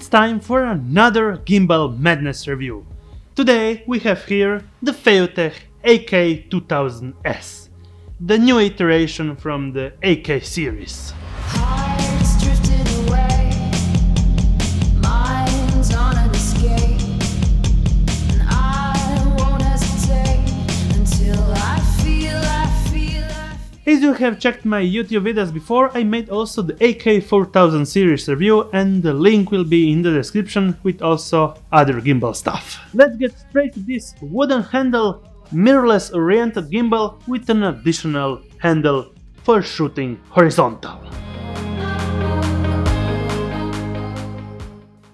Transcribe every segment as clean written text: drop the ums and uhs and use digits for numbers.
It's time for another gimbal madness review. Today we have here the Feiyutech AK2000S, the new iteration from the AK series. As you have checked my YouTube videos before, I made also the AK4000 series review, and the link will be in the description with also other gimbal stuff. Let's get straight to this wooden handle, mirrorless oriented gimbal with an additional handle for shooting horizontal.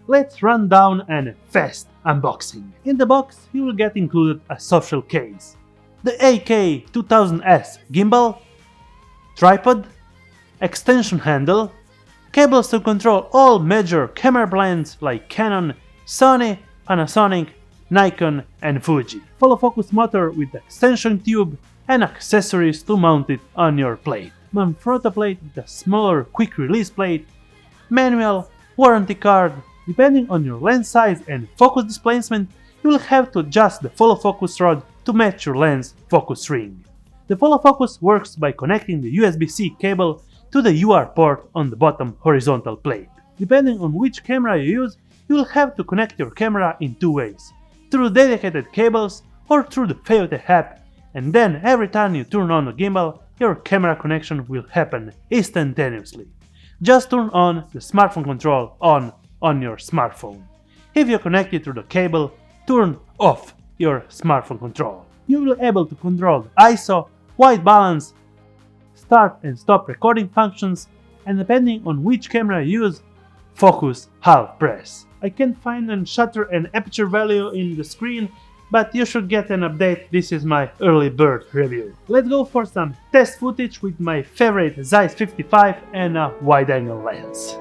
Let's run down a fast unboxing. In the box you will get included a softshell case, the AK2000S gimbal, tripod, extension handle, cables to control all major camera brands like Canon, Sony, Panasonic, Nikon and Fuji, follow focus motor with extension tube and accessories to mount it on your plate, Manfrotto plate with a smaller quick release plate, manual, warranty card. Depending on your lens size and focus displacement, you will have to adjust the follow focus rod to match your lens focus ring. The follow focus works by connecting the USB-C cable to the UR port on the bottom horizontal plate. Depending on which camera you use, you will have to connect your camera in two ways, through dedicated cables or through the Feiyutech app, and then every time you turn on the gimbal, your camera connection will happen instantaneously. Just turn on the smartphone control on your smartphone. If you connect it through the cable, turn off your smartphone control. You will be able to control the ISO, white balance, start and stop recording functions, and depending on which camera you use, focus half press. I can't find a shutter and aperture value in the screen, but you should get an update. This is my early bird review. Let's go for some test footage with my favorite Zeiss 55 and a wide angle lens.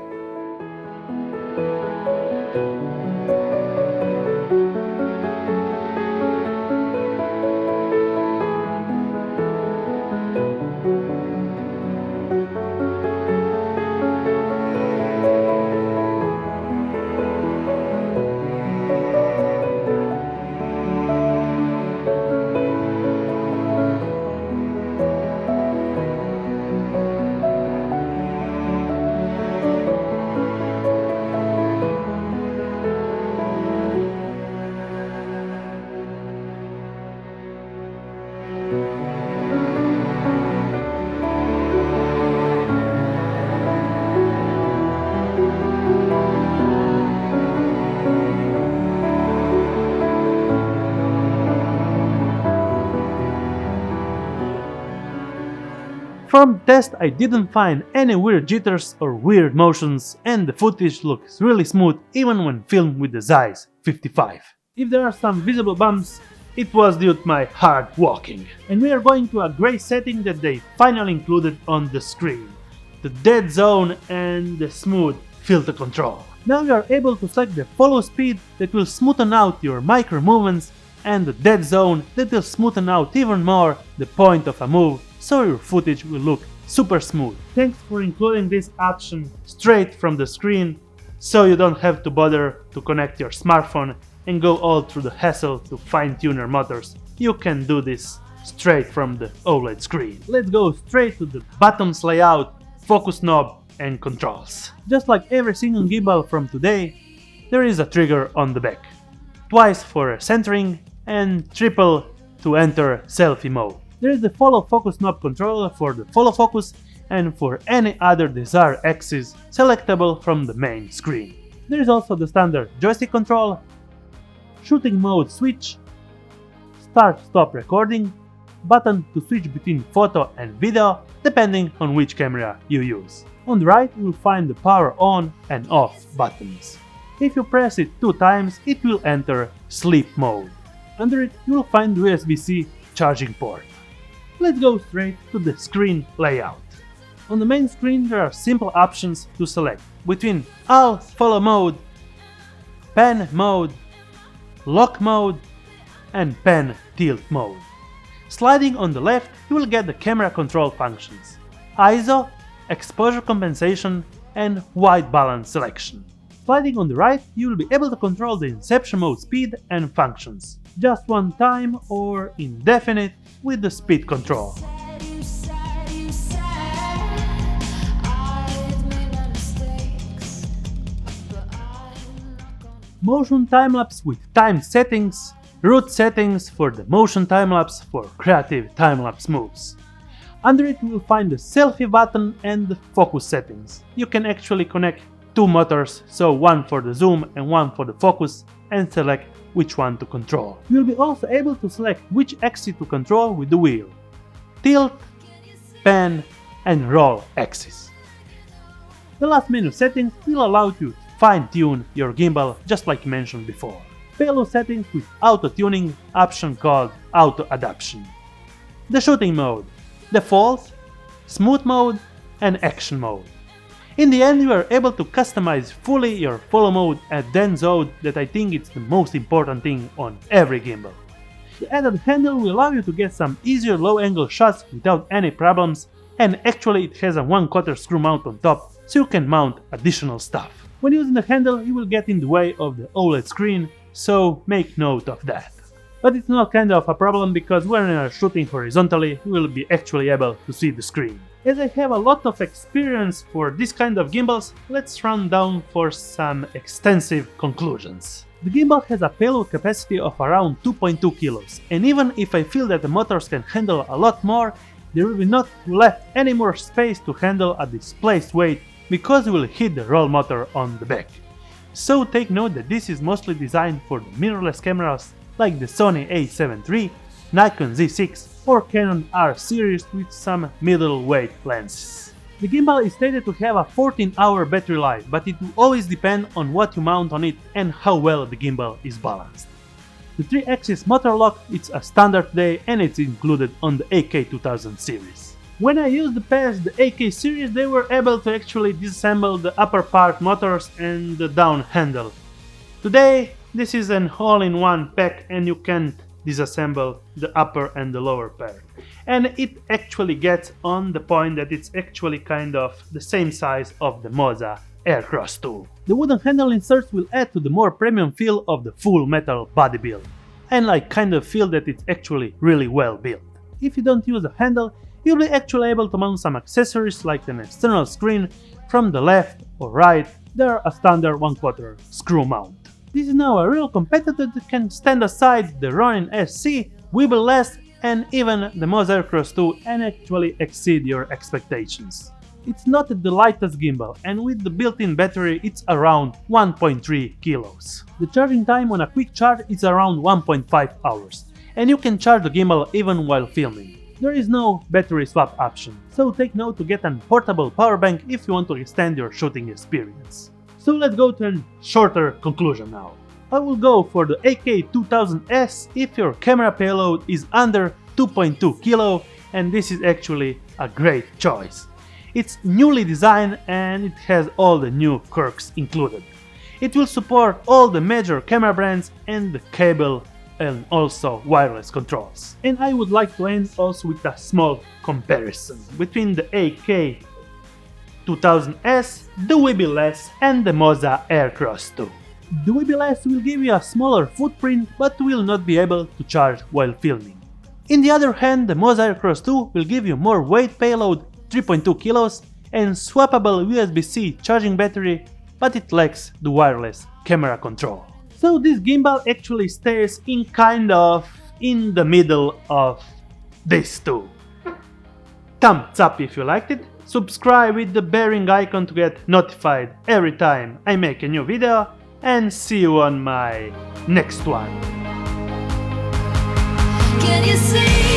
From test I didn't find any weird jitters or weird motions, and the footage looks really smooth even when filmed with the Zeiss 55. If there are some visible bumps, it was due to my hard walking. And we are going to a gray setting that they finally included on the screen, the dead zone and the smooth filter control. Now you are able to select the follow speed that will smoothen out your micro movements, and the dead zone that will smoothen out even more the point of a move, so your footage will look super smooth. Thanks for including this option straight from the screen, so you don't have to bother to connect your smartphone and go all through the hassle to fine-tune your motors. You can do this straight from the OLED screen. Let's go straight to the buttons layout, focus knob and controls. Just like every single gimbal from today, there is a trigger on the back, twice for centering and triple to enter selfie mode. There is the follow focus knob controller for the follow focus and for any other desired axis selectable from the main screen. There is also the standard joystick control, shooting mode switch, start stop recording, button to switch between photo and video depending on which camera you use. On the right you will find the power on and off buttons. If you press it 2 times it will enter sleep mode. Under it you will find the USB-C charging port. Let's go straight to the screen layout. On the main screen there are simple options to select between all follow mode, pan mode, lock mode and pan tilt mode. Sliding on the left you will get the camera control functions, ISO, exposure compensation and white balance selection. Sliding on the right, you will be able to control the inception mode speed and functions, just one time or indefinite with the speed control. Motion time-lapse with time settings, root settings for the motion time-lapse for creative time-lapse moves. Under it you will find the selfie button and the focus settings. You can actually connect two motors, so one for the zoom and one for the focus, and select which one to control. You will be also able to select which axis to control with the wheel: tilt, pan, and roll axis. The last menu settings will allow you to fine-tune your gimbal just like mentioned before. Payload settings with auto-tuning option called auto adaptation. The shooting mode, default, smooth mode, and action mode. In the end you are able to customize fully your follow mode and dense mode that I think it's the most important thing on every gimbal. The added handle will allow you to get some easier low angle shots without any problems, and actually it has a 1/4 screw mount on top so you can mount additional stuff. When using the handle you will get in the way of the OLED screen, so make note of that. But it's not kind of a problem because when you are shooting horizontally you will be actually able to see the screen. As I have a lot of experience for this kind of gimbals, let's run down for some extensive conclusions. The gimbal has a payload capacity of around 2.2 kilos, and even if I feel that the motors can handle a lot more, there will be not left any more space to handle a displaced weight because you will hit the roll motor on the back. So take note that this is mostly designed for the mirrorless cameras like the Sony A7 III, Nikon Z6 or Canon R series with some middleweight lenses. The gimbal is stated to have a 14-hour battery life, but it will always depend on what you mount on it and how well the gimbal is balanced. The 3-axis motor lock is a standard today and it's included on the AK2000 series. When I used the past the AK series, they were able to actually disassemble the upper part motors and the down handle. Today this is an all-in-one pack and you can't disassemble the upper and the lower part. And it actually gets on the point that it's actually kind of the same size of the Moza Aircross 2. The wooden handle inserts will add to the more premium feel of the full metal body build, and I kind of feel that it's actually really well built. If you don't use a handle, you'll be actually able to mount some accessories like an external screen from the left or right. They're a standard 1/4 screw mount. This is now a real competitor that can stand aside the Ronin SC, Wireless, and even the Moza Aircross 2 and actually exceed your expectations. It's not the lightest gimbal, and with the built-in battery it's around 1.3 kilos. The charging time on a quick charge is around 1.5 hours, and you can charge the gimbal even while filming. There is no battery swap option, so take note to get a portable power bank if you want to extend your shooting experience. So let's go to a shorter conclusion now. I will go for the AK2000S if your camera payload is under 2.2 kilo, and this is actually a great choice. It's newly designed and it has all the new quirks included. It will support all the major camera brands and the cable and also wireless controls. And I would like to end also with a small comparison between the AK2000S, the Wireless and the Moza Aircross 2. The Wireless will give you a smaller footprint but will not be able to charge while filming. In the other hand, the Moza Aircross 2 will give you more weight payload, 3.2 kilos, and swappable USB-C charging battery, but it lacks the wireless camera control. So this gimbal actually stays in kind of in the middle of these two. Thumbs up if you liked it, subscribe with the bearing icon to get notified every time I make a new video, and see you on my next one. Can you see?